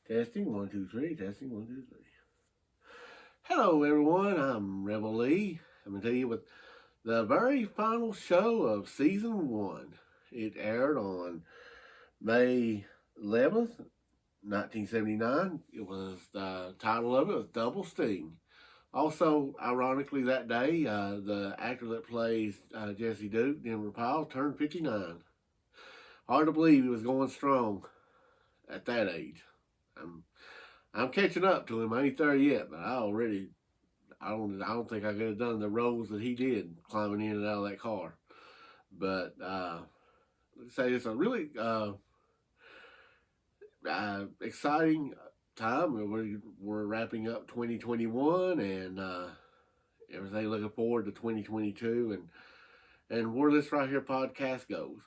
Testing, 1, 2, 3. Testing, 1, 2, 3. Hello, everyone. I'm Rebel Lee. I'm going to tell you with the very final show of season 1. It aired on May 11th, 1979. It was the title of it was Double Sting. Also, ironically, that day, the actor that plays Jesse Duke, Denver Powell, turned 59. Hard to believe he was going strong at that age. I'm catching up to him. I ain't there yet, but I don't think I could have done the roles that he did climbing in and out of that car. But let's say it's a really exciting time. We're wrapping up 2021 and everything. Looking forward to 2022 and where this right here podcast goes.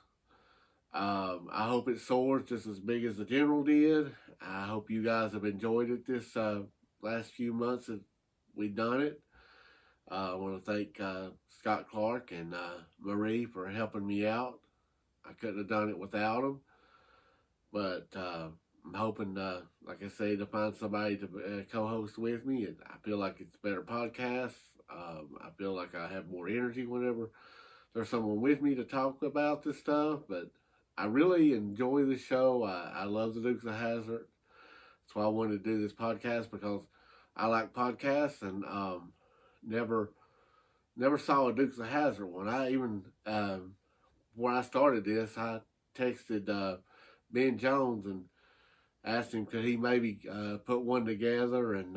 I hope it soars just as big as the General did. I hope you guys have enjoyed it this last few months that we've done it. I want to thank Scott Clark and Marie for helping me out. I couldn't have done it without them. But I'm hoping, like I say, to find somebody to co-host with me. And I feel like it's a better podcast. I feel like I have more energy whenever there's someone with me to talk about this stuff. But I really enjoy the show. I love the Dukes of Hazzard. That's why I wanted to do this podcast, because I like podcasts and never saw a Dukes of Hazzard one. I even before I started this, I texted Ben Jones and asked him could he maybe put one together and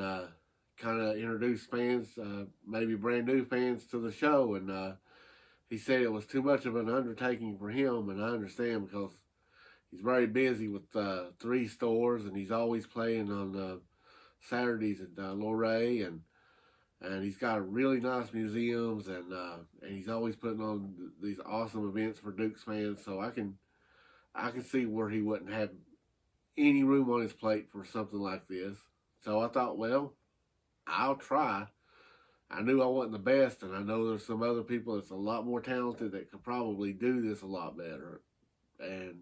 kind of introduce fans, maybe brand new fans, to the show. And he said it was too much of an undertaking for him, and I understand, because he's very busy with 3 stores, and he's always playing on Saturdays at Luray, and he's got really nice museums, and he's always putting on these awesome events for Dukes fans. So I can see where he wouldn't have any room on his plate for something like this. So I thought, well, I'll try. I knew I wasn't the best, and I know there's some other people that's a lot more talented that could probably do this a lot better and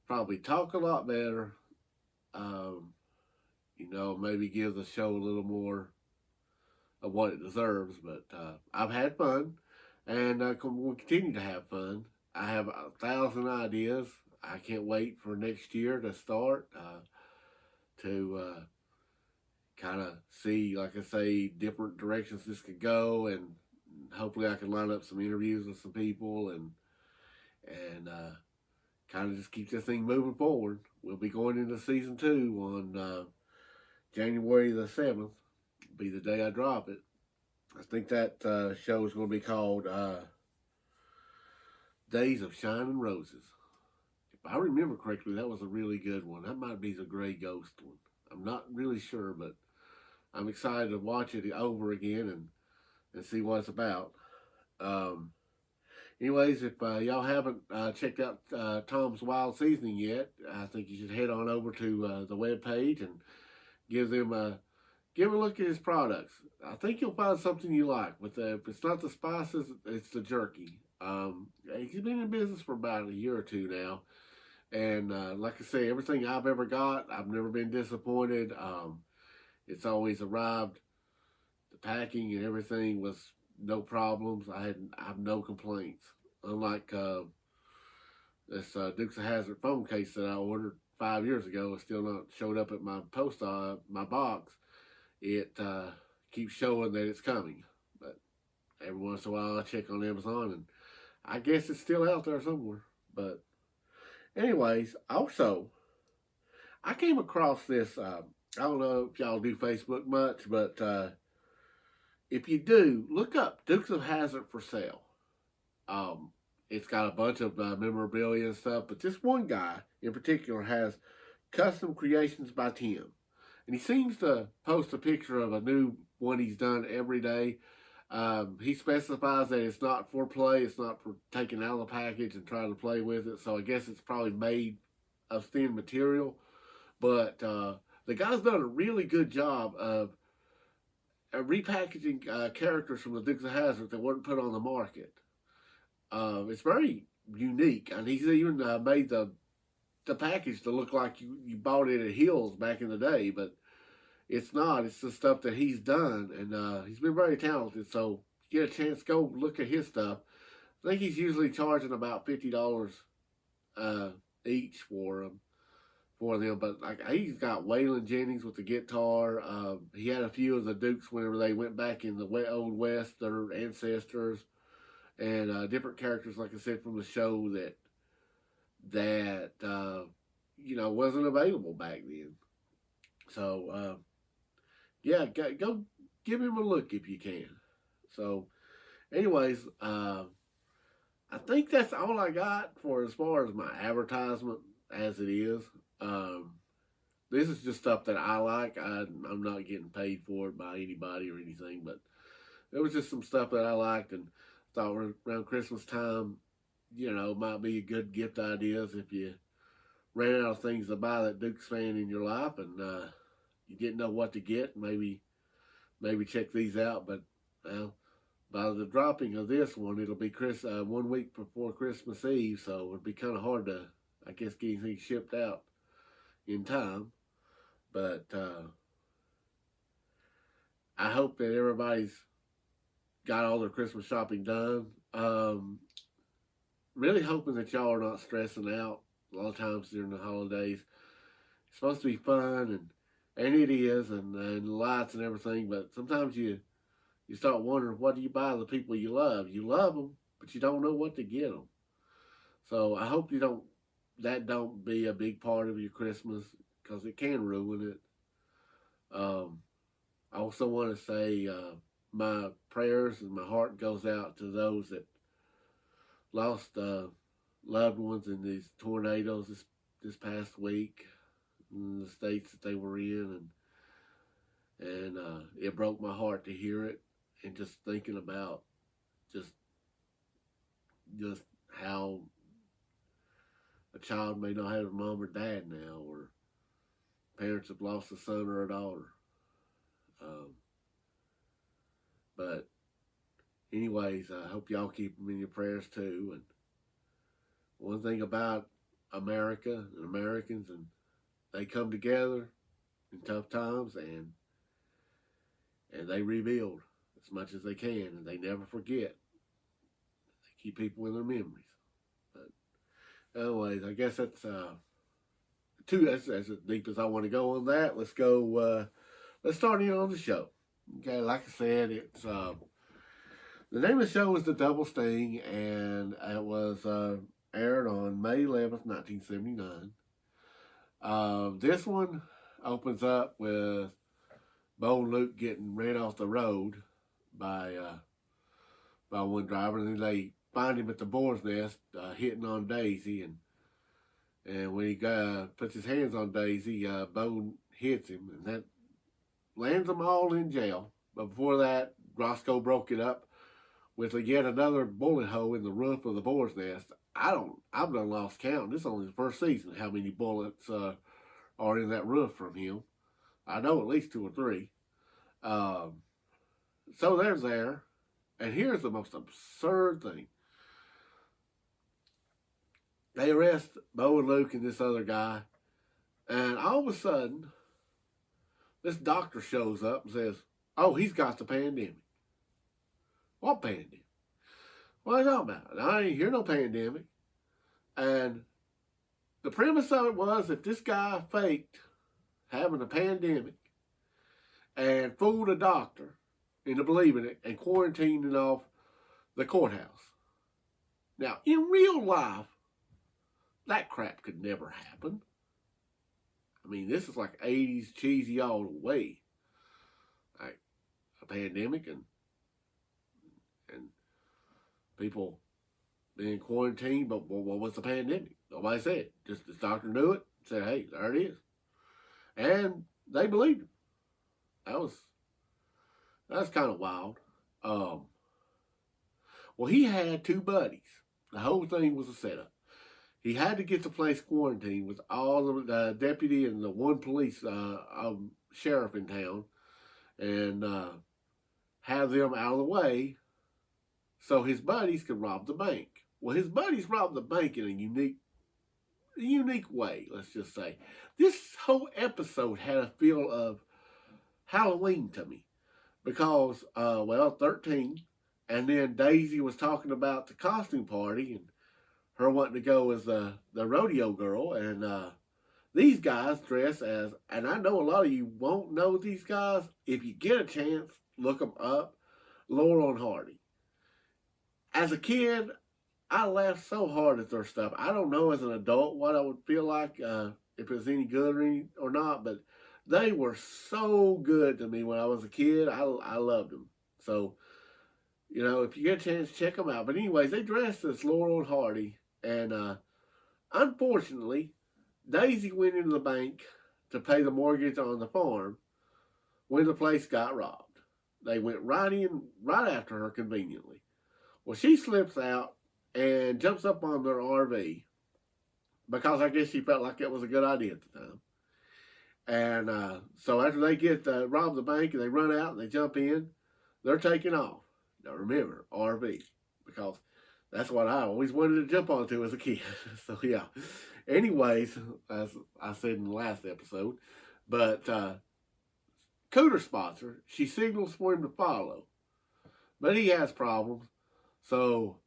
probably talk a lot better. Maybe give the show a little more of what it deserves. But I've had fun, and we'll continue to have fun. I have 1,000 ideas. I can't wait for next year to start to kind of see, like I say, different directions this could go, and hopefully I can line up some interviews with some people and kind of just keep this thing moving forward. We'll be going into season 2 on January the 7th. Be the day I drop it. I think that show is going to be called Days of Shining Roses. If I remember correctly, that was a really good one. That might be the Gray Ghost one. I'm not really sure, but I'm excited to watch it over again and see what it's about. Anyways, if y'all haven't checked out Tom's Wild Seasoning yet, I think you should head on over to the webpage and give a look at his products. I think you'll find something you like. If it's not the spices, it's the jerky. He's been in business for about a year or two now. And like I say, everything I've ever got, I've never been disappointed. It's always arrived. The packing and everything was no problems. I have no complaints. Unlike this Dukes of Hazzard phone case that I ordered 5 years ago, it's still not showed up at my my box. It keeps showing that it's coming, but every once in a while I check on Amazon, and I guess it's still out there somewhere. But anyways, also, I came across this, I don't know if y'all do Facebook much, but if you do, look up Dukes of Hazzard for sale. It's got a bunch of memorabilia and stuff, but this one guy in particular has custom creations by Tim. And he seems to post a picture of a new one he's done every day. He specifies that it's not for play. It's not for taking out of the package and trying to play with it. So I guess it's probably made of thin material. But the guy's done a really good job of repackaging characters from the Dukes of Hazzard that weren't put on the market. It's very unique. And he's even made the the package to look like you bought it at Hills back in the day, but it's not. It's the stuff that he's done, and he's been very talented. So if you get a chance, go look at his stuff. I think he's usually charging about $50 uh, each for them. But like he's got Waylon Jennings with the guitar. He had a few of the Dukes whenever they went back in the old West, their ancestors, and different characters, like I said, from the show that wasn't available back then. So yeah, go give him a look if you can. So, anyways, I think that's all I got for as far as my advertisement as it is. This is just stuff that I like. I'm not getting paid for it by anybody or anything, but it was just some stuff that I liked and thought around Christmas time, might be a good gift ideas if you ran out of things to buy that Dukes fan in your life and you didn't know what to get. Maybe check these out. But well, by the dropping of this one, it'll be 1 week before Christmas Eve, so it'd be kind of hard to, I guess, get anything shipped out in time. But I hope that everybody's got all their Christmas shopping done. Really hoping that y'all are not stressing out a lot of times during the holidays. It's supposed to be fun, and it is, and lights and everything, but sometimes you start wondering, what do you buy the people you love? You love them, but you don't know what to get them. So I hope that don't be a big part of your Christmas, because it can ruin it. I also want to say my prayers and my heart goes out to those that lost loved ones in these tornadoes this past week in the states that they were in, and it broke my heart to hear it, and just thinking about just how a child may not have a mom or dad now, or parents have lost a son or a daughter. But anyways, I hope y'all keep them in your prayers too. And one thing about America and Americans, and they come together in tough times, and they rebuild as much as they can, and they never forget. They keep people in their memories. But anyways, I guess that's as deep as I want to go on that. Let's go. Let's start in on the show. Okay, like I said, it's the name of the show is The Double Sting, and it was aired on May 11th, 1979. This one opens up with Bo and Luke getting ran off the road by one driver, and then they find him at the boar's nest hitting on Daisy, and when he puts his hands on Daisy, Bo hits him, and that lands them all in jail. But before that, Roscoe broke it up with yet another bullet hole in the roof of the boar's nest. I've done lost count. This is only the first season how many bullets are in that roof from him. I know at least 2 or 3. So there's there. And here's the most absurd thing. They arrest Bo and Luke and this other guy, and all of a sudden, this doctor shows up and says, "Oh, he's got the pandemic." What pandemic? What are you talking about? I ain't hear no pandemic. And the premise of it was that this guy faked having a pandemic and fooled a doctor into believing it and quarantining off the courthouse. Now, in real life, that crap could never happen. I mean, this is like 80s cheesy all the way. Like a pandemic and people being quarantined, but what was the pandemic? Nobody said it. Just this doctor knew it, said, "Hey, there it is." And they believed him. That's kind of wild. Well, he had 2 buddies. The whole thing was a setup. He had to get the place quarantined with all the deputy and the one police sheriff in town, and have them out of the way so his buddies could rob the bank. Well, his buddies robbed the bank in a unique unique way, let's just say. This whole episode had a feel of Halloween to me because, 13, and then Daisy was talking about the costume party and her wanting to go as the rodeo girl, and these guys dress as, and I know a lot of you won't know these guys. If you get a chance, look them up. Laurel and Hardy. As a kid, I laughed so hard at their stuff. I don't know as an adult what I would feel like if it was any good or not, but they were so good to me when I was a kid. I loved them. So, if you get a chance, check them out. But anyways, they dressed as Laurel and Hardy, and unfortunately, Daisy went into the bank to pay the mortgage on the farm when the place got robbed. They went right in right after her conveniently. Well, she slips out and jumps up on their RV because I guess she felt like it was a good idea at the time. And so after they get rob the bank and they run out and they jump in, they're taking off. Now remember, RV, because that's what I always wanted to jump onto as a kid. So yeah. Anyways, as I said in the last episode, but Cooter spots her. She signals for him to follow, but he has problems. So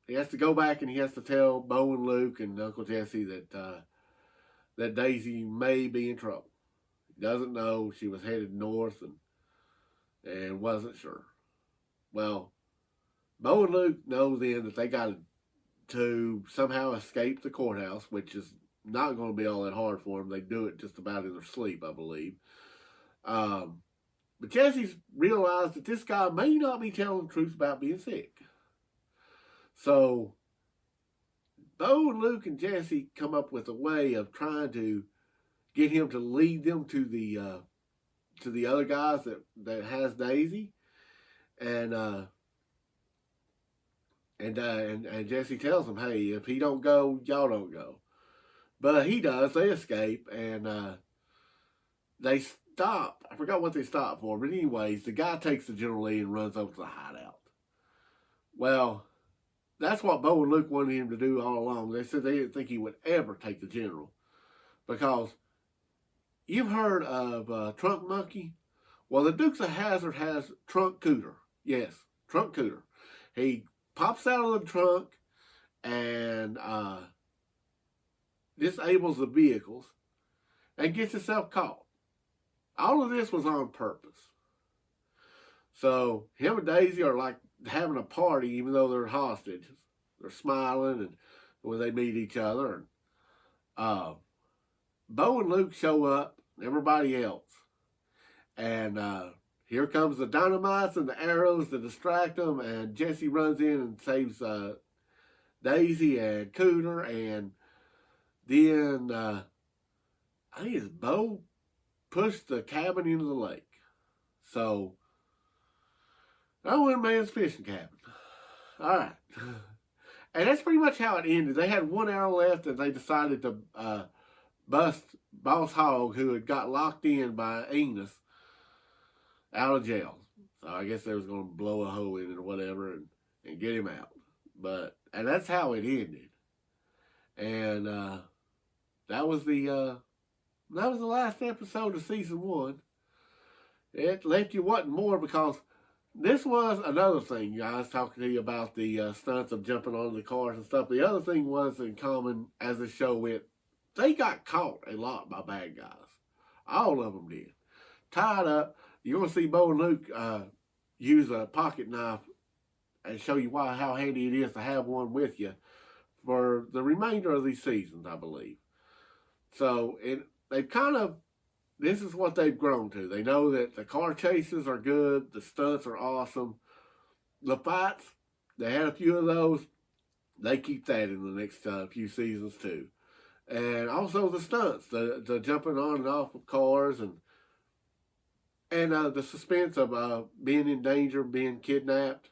he has to go back and he has to tell Bo and Luke and Uncle Jesse that Daisy may be in trouble. He doesn't know she was headed north and wasn't sure. Well, Bo and Luke know then that they got to somehow escape the courthouse, which is not going to be all that hard for them. They do it just about in their sleep, I believe. But Jesse's realized that this guy may not be telling the truth about being sick. So Bo and Luke and Jesse come up with a way of trying to get him to lead them to the other guys that has Daisy, and Jesse tells him, hey, if he don't go, y'all don't go. But he does. They escape, and they stop. I forgot what they stopped for, but anyways, the guy takes the General Lee and runs over to the hideout. Well, that's what Bo and Luke wanted him to do all along. They said they didn't think he would ever take the General, because you've heard of Trunk Monkey? Well, the Dukes of Hazzard has Trunk Cooter. Yes, Trunk Cooter. He pops out of the trunk and disables the vehicles and gets himself caught. All of this was on purpose. So him and Daisy are like having a party, even though they're hostages. They're smiling and when they meet each other. And Bo and Luke show up, everybody else. And here comes the dynamites and the arrows to distract them, and Jesse runs in and saves Daisy and Cooter, and then I think it's Bo pushed the cabin into the lake. So, I went man's fishing cabin. All right. And that's pretty much how it ended. They had one arrow left, and they decided to bust Boss Hogg, who had got locked in by Enos, out of jail. So I guess they was going to blow a hole in it or whatever and get him out. And that's how it ended. And that was the last episode of season 1. It left you wanting more, because this was another thing. I was talking to you about the stunts of jumping on the cars and stuff. The other thing was in common as the show went, they got caught a lot by bad guys. All of them did. Tied up. You're going to see Bo and Luke use a pocket knife and show you how handy it is to have one with you for the remainder of these seasons, I believe. So they've this is what they've grown to. They know that the car chases are good, the stunts are awesome. The fights, they had a few of those. They keep that in the next few seasons too. And also the stunts, the jumping on and off of cars, and the suspense of being in danger, being kidnapped,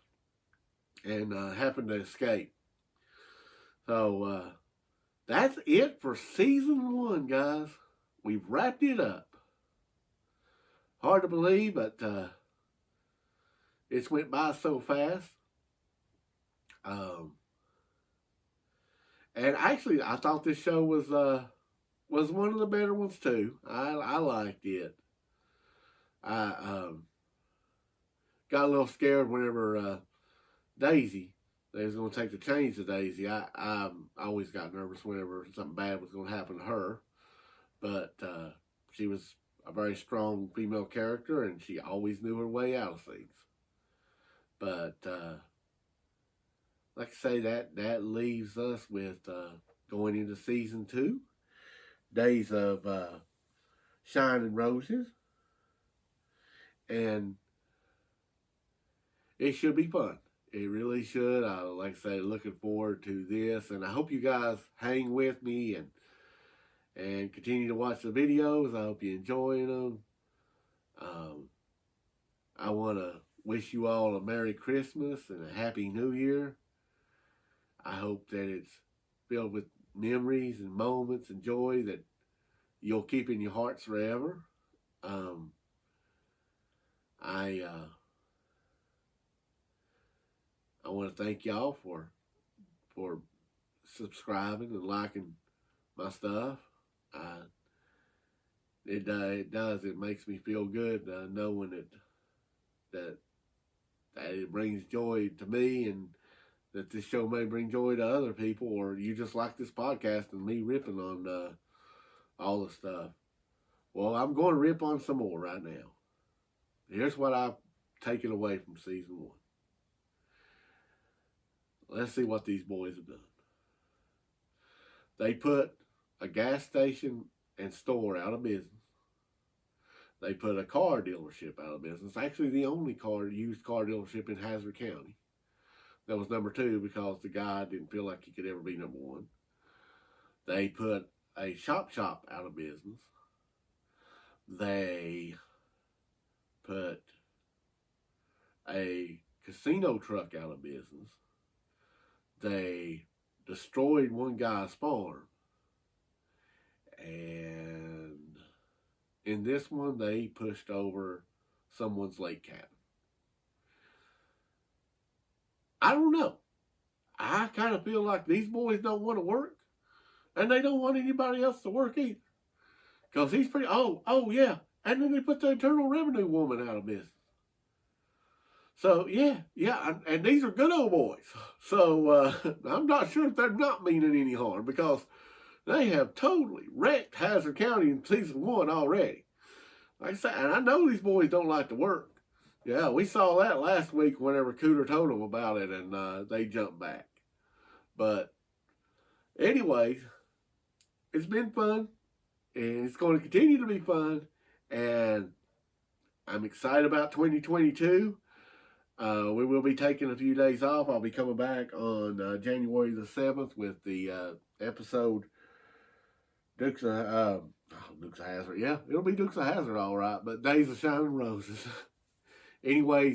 and having to escape. So that's it for season 1, guys. We've wrapped it up. Hard to believe, but it's went by so fast. And actually, I thought this show was one of the better ones too. I liked it. I got a little scared whenever Daisy, they was going to take the chains to Daisy. I always got nervous whenever something bad was going to happen to her, but she was a very strong female character, and she always knew her way out of things. But like I say, that leaves us with going into season 2, Days of Shining Roses, and it should be fun. It really should. Like I say, looking forward to this, and I hope you guys hang with me and continue to watch the videos. I hope you enjoy them. I want to wish you all a Merry Christmas and a Happy New Year. I hope that it's filled with memories and moments and joy that you'll keep in your hearts forever. I want to thank y'all for subscribing and liking my stuff. It does. It makes me feel good knowing that it brings joy to me, and that this show may bring joy to other people, or you just like this podcast and me ripping on all the stuff. Well, I'm going to rip on some more right now. Here's what I've taken away from season 1. Let's see what these boys have done. They put a gas station and store out of business. They put a car dealership out of business. Actually, the only used car dealership in Hazzard County. That was number 2 because the guy didn't feel like he could ever be number 1. They put a shop out of business. They put a casino truck out of business. They destroyed one guy's farm. And in this one, they pushed over someone's lake cabin. I don't know. I kind of feel like these boys don't want to work, and they don't want anybody else to work either. Because he's pretty, oh yeah. And then they put the Internal Revenue woman out of business. So, yeah, and these are good old boys. So, I'm not sure if they're not meaning any harm, because they have totally wrecked Hazzard County in season 1 already. Like I said, and I know these boys don't like to work. Yeah, we saw that last week whenever Cooter told them about it, and they jumped back. But anyways, it's been fun, and it's going to continue to be fun, and I'm excited about 2022. We will be taking a few days off. I'll be coming back on January the 7th with the episode Dukes of Hazzard. Yeah, it'll be Dukes of Hazzard all right, but Days of Shining Roses. Anyways,